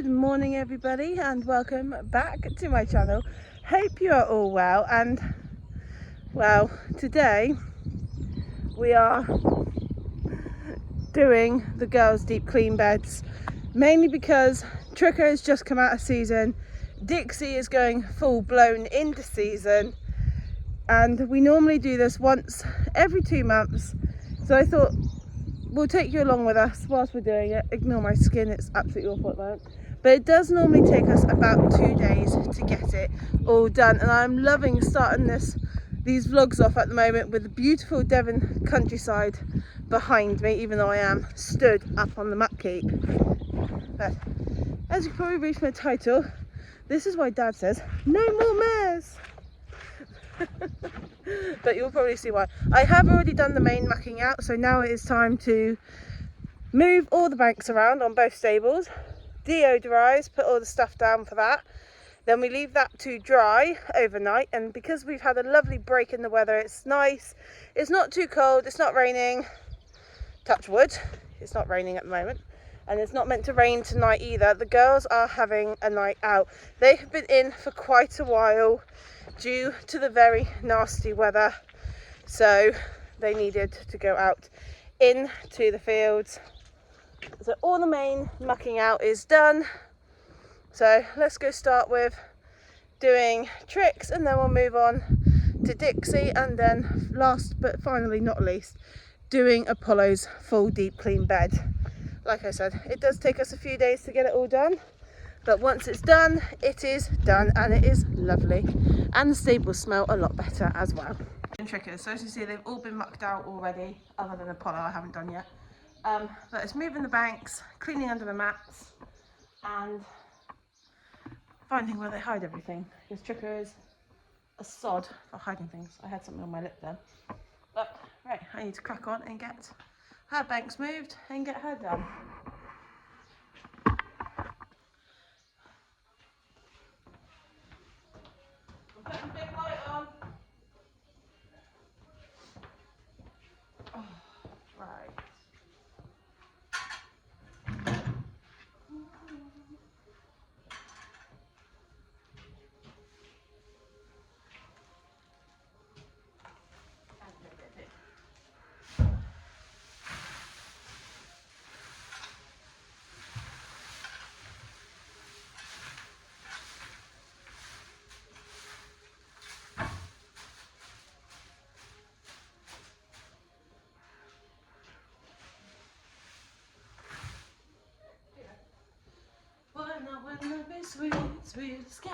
Good morning everybody and welcome back to my channel. Hope you are all well, and well, today we are doing the girls' deep clean beds, mainly because Tricker has just come out of season, Dixie is going full blown into season, and we normally do this once every 2 months, so I thought we'll take you along with us whilst we're doing it. Ignore my skin, it's absolutely awful at the moment. But it does normally take us about 2 days to get it all done. And I'm loving starting these vlogs off at the moment with the beautiful Devon countryside behind me, even though I am stood up on the map keep. But as you probably read from the title, this is why Dad says, no more mares. But you'll probably see why. I have already done the main mucking out, so now it is time to move all the banks around on both stables, deodorize, put all the stuff down for that. Then we leave that to dry overnight, and because we've had a lovely break in the weather, it's nice, it's not too cold, it's not raining, touch wood, it's not raining at the moment, and it's not meant to rain tonight either. The girls are having a night out. They have been in for quite a while due to the very nasty weather, so they needed to go out into the fields. So all the main mucking out is done, so let's go start with doing Tricks, and then we'll move on to Dixie, and then last but finally not least, doing Apollo's full deep clean bed. Like I said, it does take us a few days to get it all done, but once it's done, it is done, and it is lovely, and the stables smell a lot better as well. Trickers, so as you see, they've all been mucked out already, other than Apollo I haven't done yet. But it's moving the banks, cleaning under the mats, and finding where they hide everything, because Tricker is a sod for hiding things. I had something on my lip then. But right, I need to crack on and get her banks moved and get her done. I'm putting the big light on. Oh, right. When the sweet, sweet escape.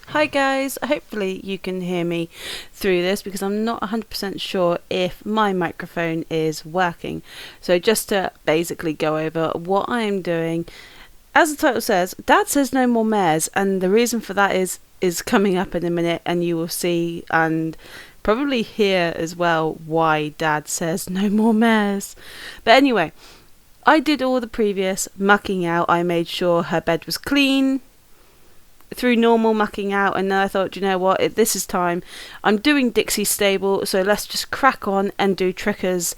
Hi guys, hopefully you can hear me through this because I'm not 100% sure if my microphone is working. So just to basically go over what I am doing, as the title says, Dad says no more mares, and the reason for that is coming up in a minute, and you will see and probably hear as well why Dad says no more mares. But anyway, I did all the previous mucking out. I made sure her bed was clean through normal mucking out, and then I thought, you know what, this is time. I'm doing Dixie's stable, so let's just crack on and do Trickers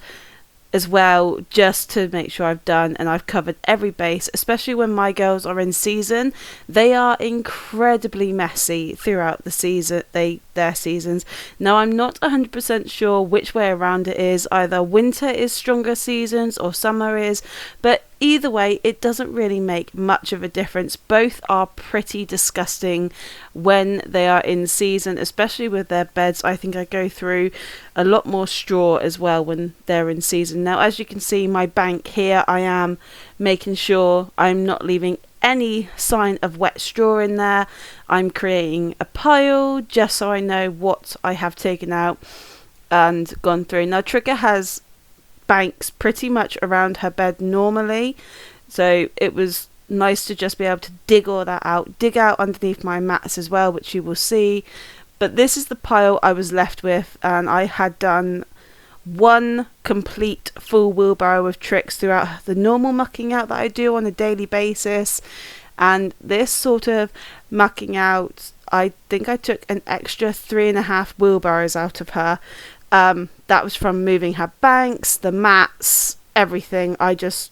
as well, just to make sure I've done and I've covered every base, especially when my girls are in season. They are incredibly messy throughout the season, their seasons. Now I'm not 100% sure which way around it is, either winter is stronger seasons or summer is, but either way it doesn't really make much of a difference. Both are pretty disgusting when they are in season, especially with their beds. I think I go through a lot more straw as well when they're in season. Now as you can see, my bank here, I am making sure I'm not leaving any sign of wet straw in there. I'm creating a pile just so I know what I have taken out and gone through. Now Trigger has banks pretty much around her bed normally, so it was nice to just be able to dig all that out, dig out underneath my mats as well, which you will see. But this is the pile I was left with, and I had done one complete full wheelbarrow of tricks throughout the normal mucking out that I do on a daily basis, and this sort of mucking out, I think I took an extra 3.5 wheelbarrows out of her. That was from moving her banks, the mats, everything. I just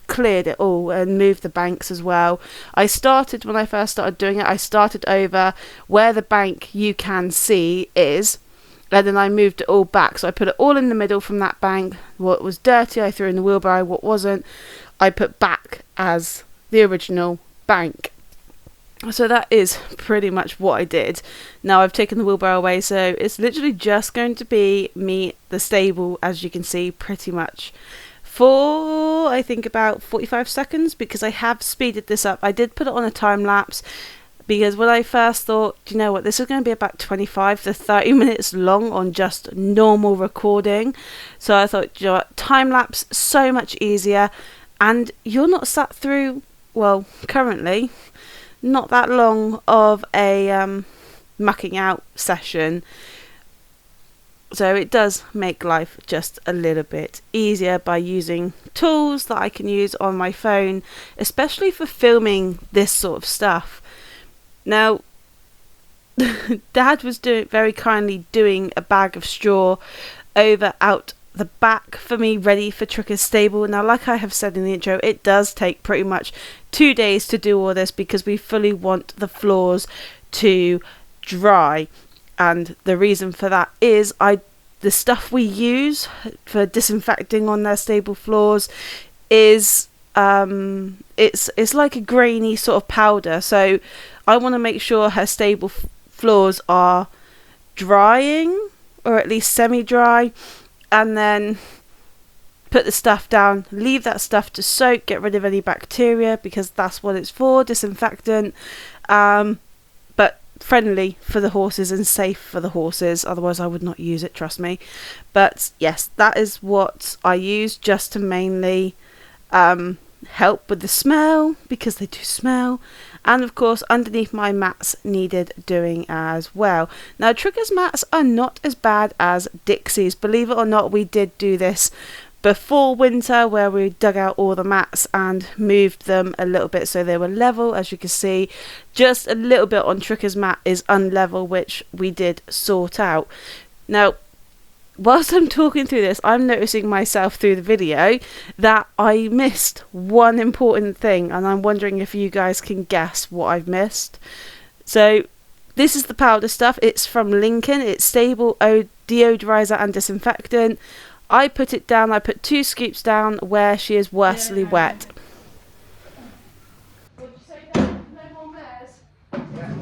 cleared it all and moved the banks as well. I started, when I first started doing it, I started over where the bank you can see is, and then I moved it all back. So I put it all in the middle from that bank. What was dirty I threw in the wheelbarrow, what wasn't I put back as the original bank. So that is pretty much what I did. Now I've taken the wheelbarrow away, so it's literally just going to be me, the stable, as you can see, pretty much for I think about 45 seconds, because I have speeded this up. I did put it on a time lapse because when I first thought, do you know what, this is going to be about 25 to 30 minutes long on just normal recording. So I thought, do you know what, time lapse, so much easier, and you're not sat through, well, currently not that long of a mucking out session, so it does make life just a little bit easier by using tools that I can use on my phone, especially for filming this sort of stuff. Now Dad was very kindly doing a bag of straw over out the back for me, ready for Tricker's stable. Now like I have said in the intro, it does take pretty much 2 days to do all this because we fully want the floors to dry, and the reason for that is the stuff we use for disinfecting on their stable floors is it's like a grainy sort of powder, so I want to make sure her stable floors are drying, or at least semi-dry, and then put the stuff down, leave that stuff to soak, get rid of any bacteria, because that's what it's for, disinfectant, but friendly for the horses and safe for the horses, otherwise I would not use it, trust me. But yes, that is what I use, just to mainly help with the smell, because they do smell, and of course underneath my mats needed doing as well. Now Trigger's mats are not as bad as Dixie's, believe it or not. We did do this before winter where we dug out all the mats and moved them a little bit so they were level. As you can see, just a little bit on Trigger's mat is unlevel, which we did sort out. Now whilst I'm talking through this, I'm noticing myself through the video that I missed one important thing, and I'm wondering if you guys can guess what I've missed. So this is the powder stuff. It's from Lincoln. It's stable deodorizer and disinfectant. I put it down. I put 2 scoops down where she is worstly wet. Would you say no more mares? Yeah.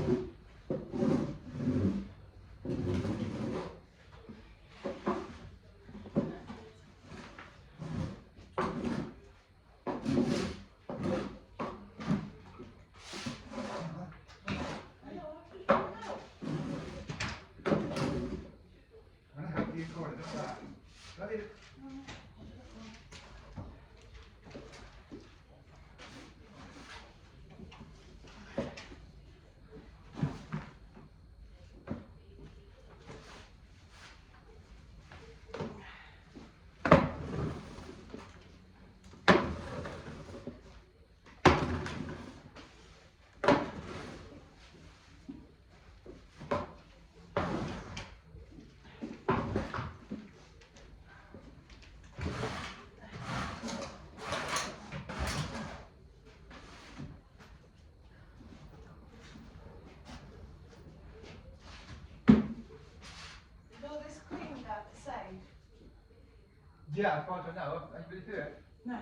Yeah, as far as I know, anybody do it? No.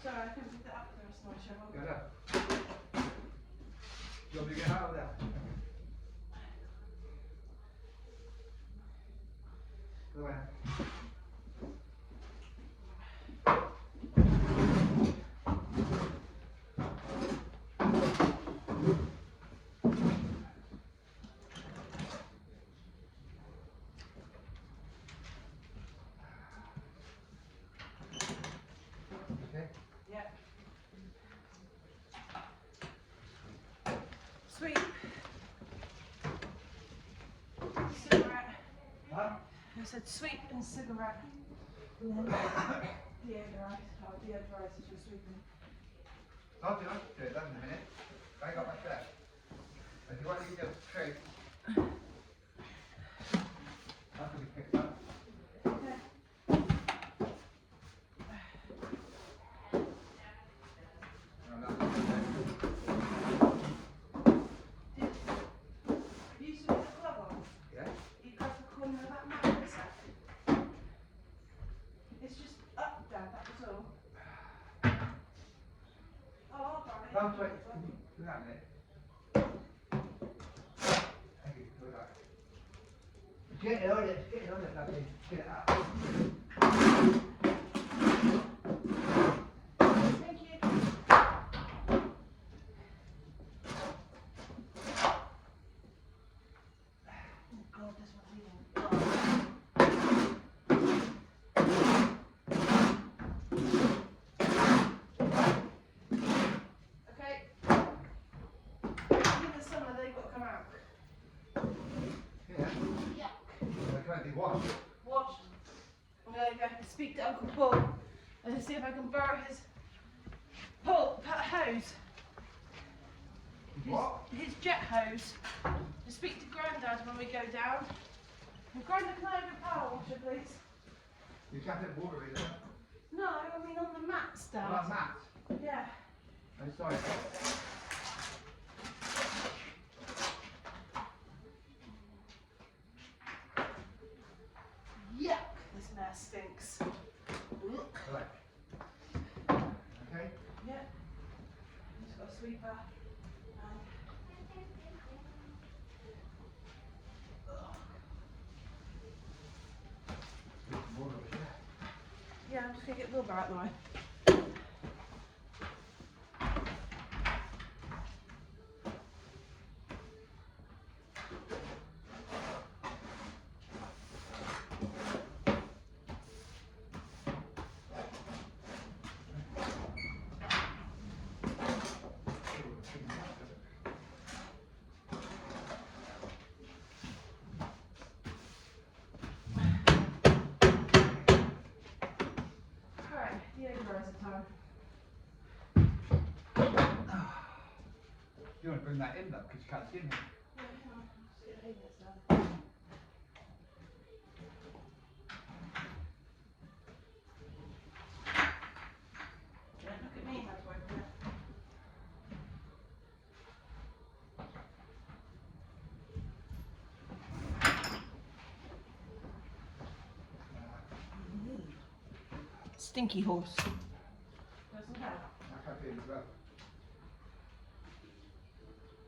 Sorry, I couldn't pick it up for the rest of my shovel. Get up. Do you want me to get out of there? Go ahead. Okay. Yeah. Sweet. Cigarette. Huh? I said sweep and cigarette. And then deodorize. Oh, deodorize is your sweeping. I'll do it that in a minute. I got my set. If you want to get a tray, that could be picked up. Okay. No, that's not okay. You used to put the glove on. Yeah? You cut the corner of that mattress out. It's just up, Dad, that was all. Oh, I'll grab it. Don't wait. Do that a minute. Thank you. Do that. Get it on it. Get it on it, lovely. Get it out. Thank you. Oh God, this one's even. Okay. In the summer, they've got to come out. Yeah. Yeah. They can't be washed. Washed. I'm going to go speak to Uncle Paul and see if I can borrow his hose. What? His jet hose. To speak to Grandad when we go down. And Grandad, can I have your power washer, please? You can't have water in there. No, I mean on the mats, Dad. Oh, that mat. Yeah. I'm sorry. Yuck, this mess stinks. Look. Right. Okay. Yeah. Just got a sweeper. Water over here. Yeah, I'm just going to get the wheelbarrow out now. Alright, deodorizer time. you want to bring that in though, because you can't see anything. Stinky horse. I can't see it as well.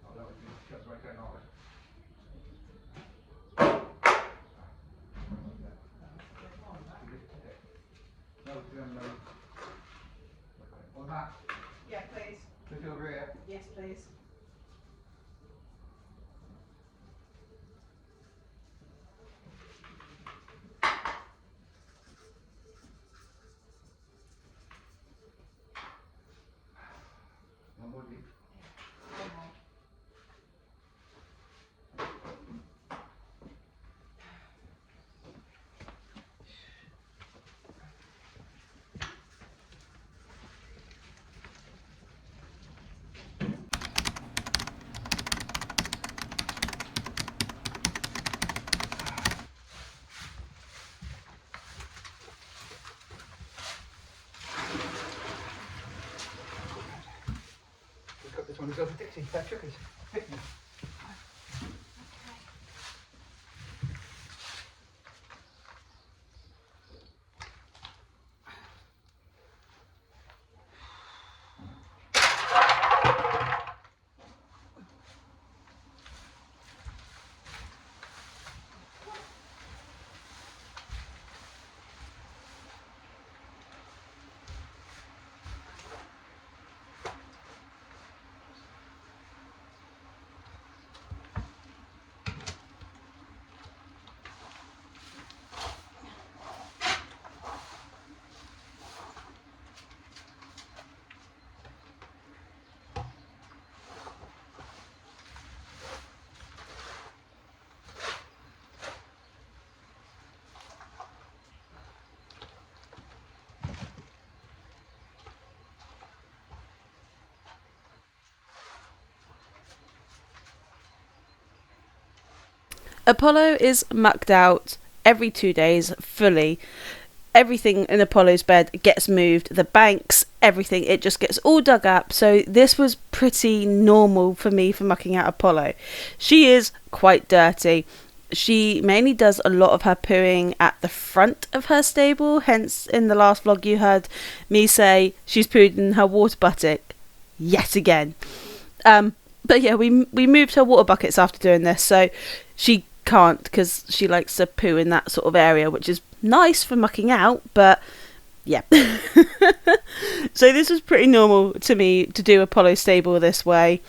Oh, that was me. That's right going on. No, on that. Yeah, please. Look over here. Yes, please. One more leaf. We've got this one to go for Dixie. That cookies. Pick me. Apollo is mucked out every 2 days fully. Everything in Apollo's bed gets moved, the banks, everything, it just gets all dug up. So this was pretty normal for me for mucking out Apollo. She is quite dirty. She mainly does a lot of her pooing at the front of her stable, hence in the last vlog you heard me say she's pooed in her water bucket yet again. But yeah, we moved her water buckets after doing this, so she can't, because she likes to poo in that sort of area, which is nice for mucking out, but yeah. So this was pretty normal to me to do Apollo's stable this way.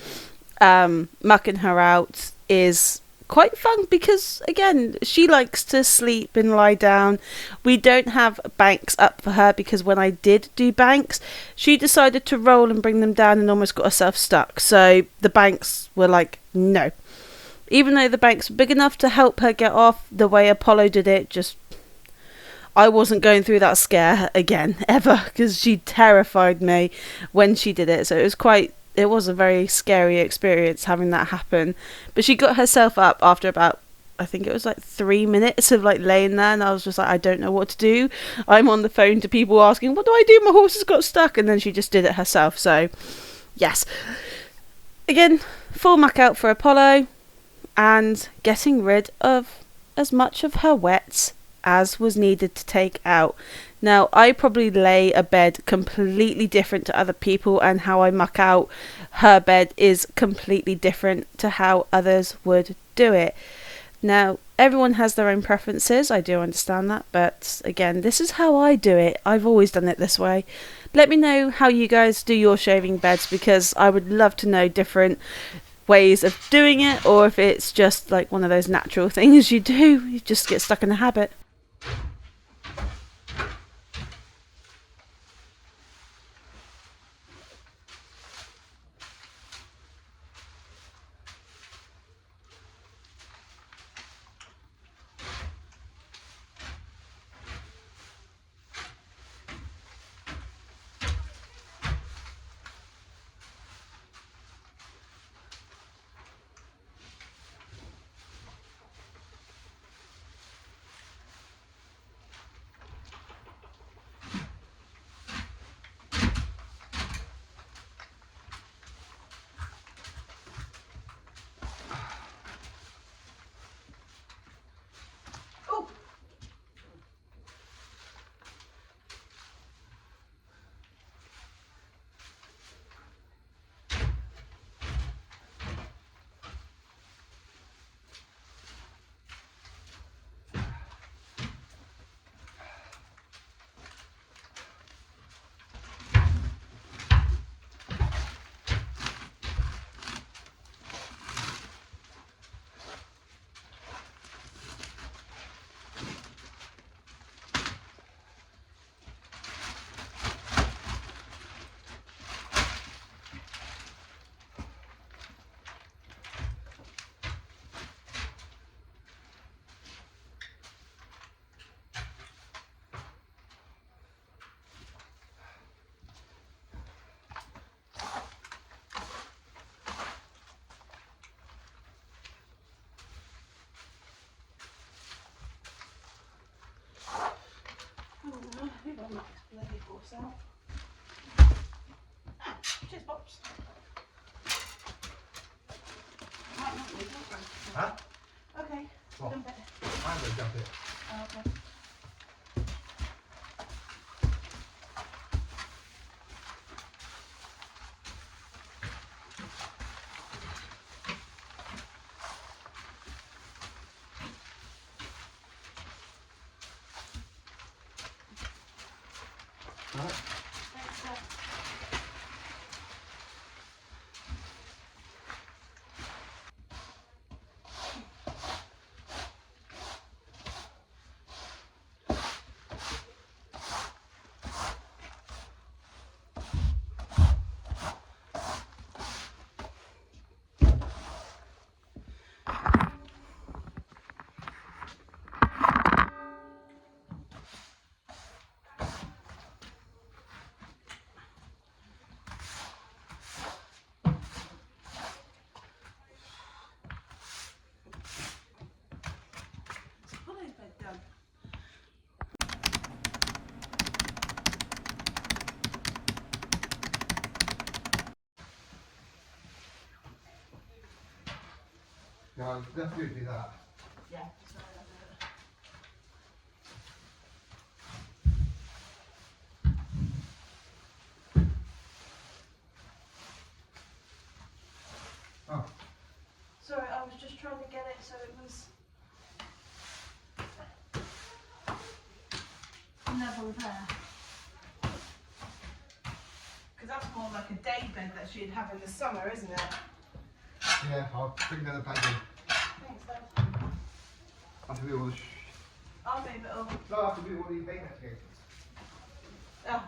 Mucking her out is quite fun because, again, she likes to sleep and lie down. We don't have banks up for her because when I did do banks, she decided to roll and bring them down and almost got herself stuck. So the banks were like, no. Even though the banks were big enough to help her get off, the way Apollo did it, just, I wasn't going through that scare again, ever, because she terrified me when she did it. So it was a very scary experience having that happen. But she got herself up after about, I think it was like 3 minutes of like laying there, and I was just like, I don't know what to do. I'm on the phone to people asking, what do I do? My horse has got stuck. And then she just did it herself. So, yes. Again, full muck out for Apollo. And getting rid of as much of her wets as was needed to take out. Now, I probably lay a bed completely different to other people, and how I muck out her bed is completely different to how others would do it. Now, everyone has their own preferences, I do understand that, but again, this is how I do it. I've always done it this way. Let me know how you guys do your shaving beds, because I would love to know different ways of doing it, or if it's just like one of those natural things you do, you just get stuck in a habit. that bloody horse out. Ah, cheers, Pops. Might not be, Huh? okay. What? Jump it. I'm going to jump it. Oh, okay. Alright. Thanks, Dad. Holly's bed done. No, let's do that. Yeah, sorry, I'll do it. Oh, Sorry, I was just trying to get it so it was level there. Because that's more like a day bed that she'd have in the summer, isn't it? yeah, I'll bring another bag in. Thanks, Dad. I have to do all the I'll move it all. No, I have to do all these big investigations. Oh.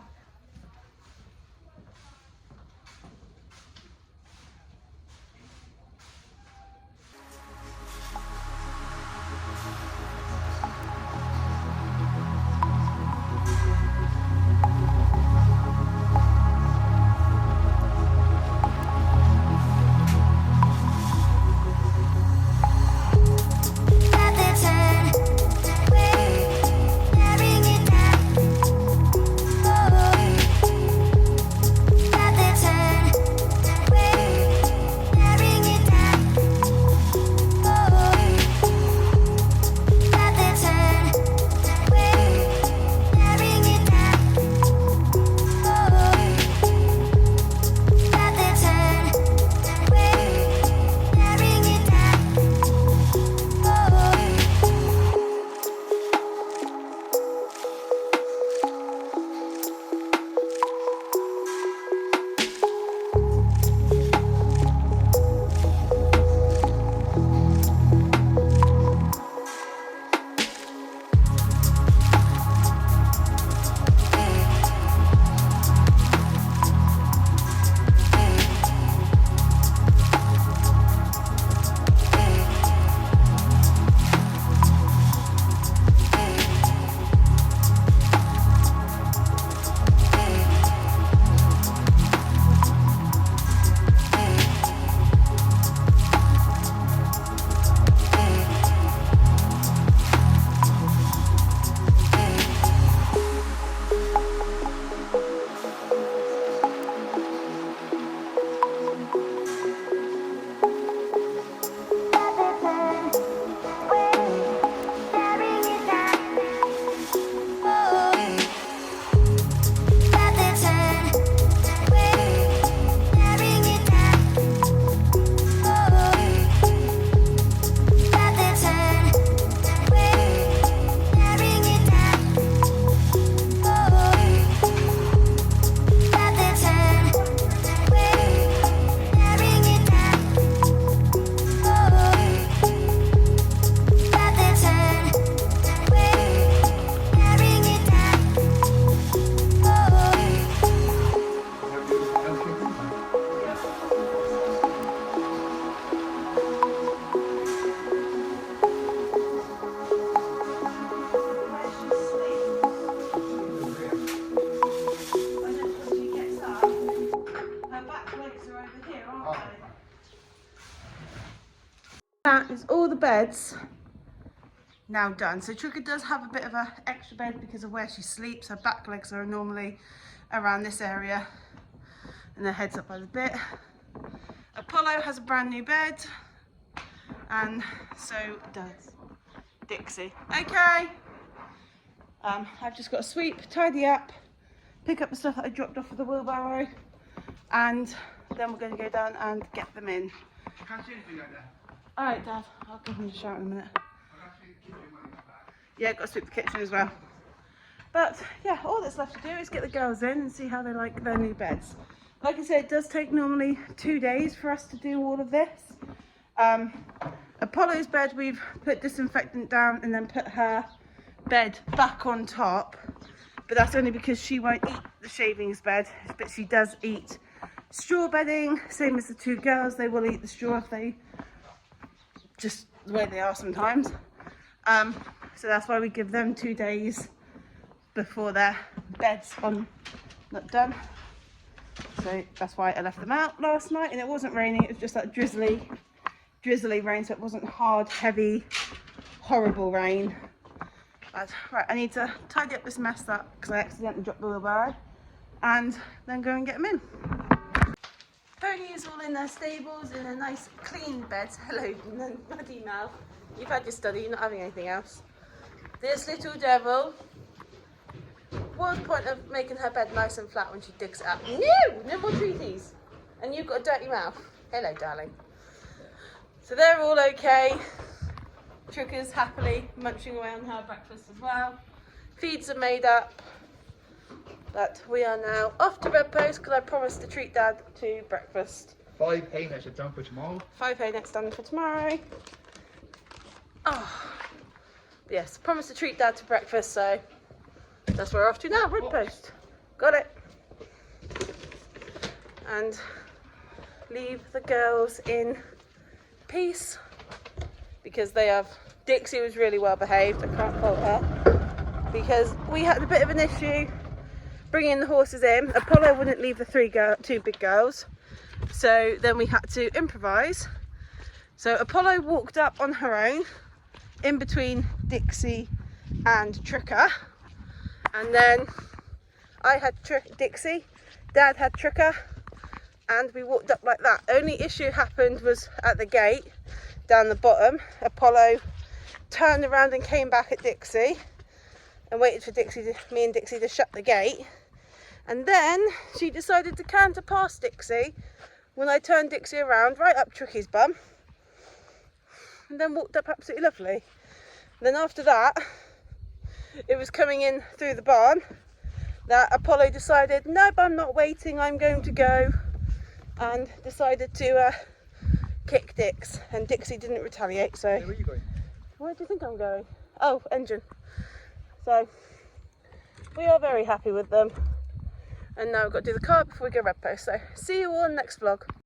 That is all the beds now done. So Trigger does have a bit of an extra bed because of where she sleeps. Her back legs are normally around this area and her head's up by the bit. Apollo has a brand new bed, and so does Dixie. Okay, I've just got to sweep, tidy up, pick up the stuff that I dropped off of the wheelbarrow, and then we're going to go down and get them in. Can't see anything like that. Alright Dad, I'll give him a shout in a minute. I'll have to keep doing what you got back. Yeah, got to sweep the kitchen as well. But yeah, all that's left to do is get the girls in and see how they like their new beds. Like I said, it does take normally 2 days for us to do all of this. Apollo's bed, we've put disinfectant down and then put her bed back on top. But that's only because she won't eat the shavings bed, but she does eat straw bedding, same as the 2 girls. They will eat the straw if they, just the way they are sometimes. So that's why we give them 2 days before their bed's not done. So that's why I left them out last night, and it wasn't raining, it was just that drizzly rain, so it wasn't hard, heavy, horrible rain. But, right, I need to tidy up this mess up because I accidentally dropped the wheelbarrow, and then go and get them in. Pony is all in their stables in a nice clean bed. Hello, muddy mouth. You've had your study, you're not having anything else. This little devil, what's the point of making her bed nice and flat when she digs it up? No more treaties. And you've got a dirty mouth. Hello, darling. So they're all okay. Trigger's happily munching away on her breakfast as well. Feeds are made up. But we are now off to Red Post because I promised to treat Dad to breakfast. 5 hay nets are done for tomorrow. 5 hay nets done for tomorrow. Oh, yes, promised to treat Dad to breakfast, so that's where we're off to now, Red Post. Got it. And leave the girls in peace because they have. Dixie was really well behaved, I can't fault her, because we had a bit of an issue bringing the horses in. Apollo wouldn't leave the 2 big girls, so then we had to improvise. So Apollo walked up on her own in between Dixie and Trigger, and then I had Dixie, Dad had Trigger, and we walked up like that. Only issue happened was at the gate down the bottom. Apollo turned around and came back at Dixie and waited for me and Dixie to shut the gate, and then she decided to canter past Dixie when I turned Dixie around right up Tricky's bum, and then walked up absolutely lovely. And then after that, it was coming in through the barn that Apollo decided, nope, I'm not waiting, I'm going to go, and decided to kick Dix, and Dixie didn't retaliate. So Hey, where are you going? where do you think I'm going? Oh, engine. So we are very happy with them, and now we've got to do the car before we go Red Post. So see you all in the next vlog.